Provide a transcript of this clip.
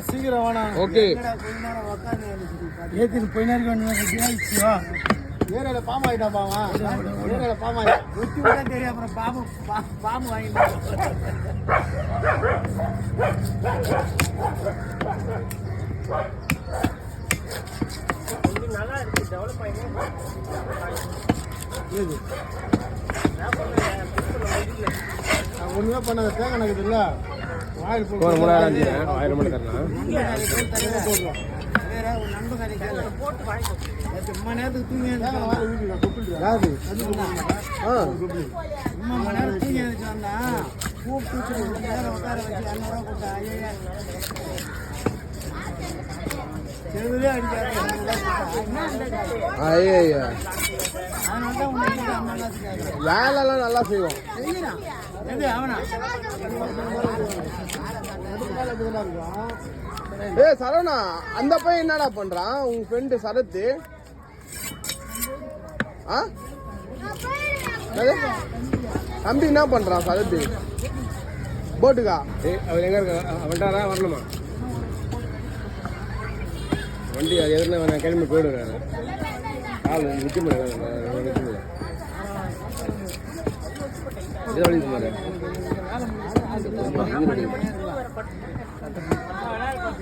சீக்கிரம் வேணா. ஓகே. ஏத்திட்டு போய் நேரம் ஏரியால பாம்பு ஆகிட்டா பாவா. ஏரியால பாம்பு ஆகி ஒத்தி விட்டா தெரியும். அப்புறம் பாம்பு வாங்கிட்டு நல்லா இருக்கு. டெவலப் ஆகி ஒண்ணுமே பண்ணாத. தேங்காய் நக்குது இல்ல வாயில் போட்டு 3000 மணி தரலாம். போட்டு வாங்கி சும்மா நேரத்துக்கு தூங்கி சும்மா நேரம் தூங்கி எழுந்துச்சு வந்தா கூப்பிட்டு நேரம் உட்கார வச்சு 200 கொடுத்தா. செதுவே அடிக்காது. ஐயா அதனால வேலைலாம் நல்லா செய்வோம். செய்யறான். எது அவனா சரவணா, அந்த பையன் என்னடா பண்றான்? உங்க ஃப்ரெண்டு சரத்து தம்பி என்ன பண்றான்? சரத்து போட்டுக்கா. அவர் எங்க இருக்க? அவன்டாரா வரணுமா? வண்டி அது எதுனா கிளம்பி போயிடுறாரு. ஆள் நிற்க முடியாது. இதை வழி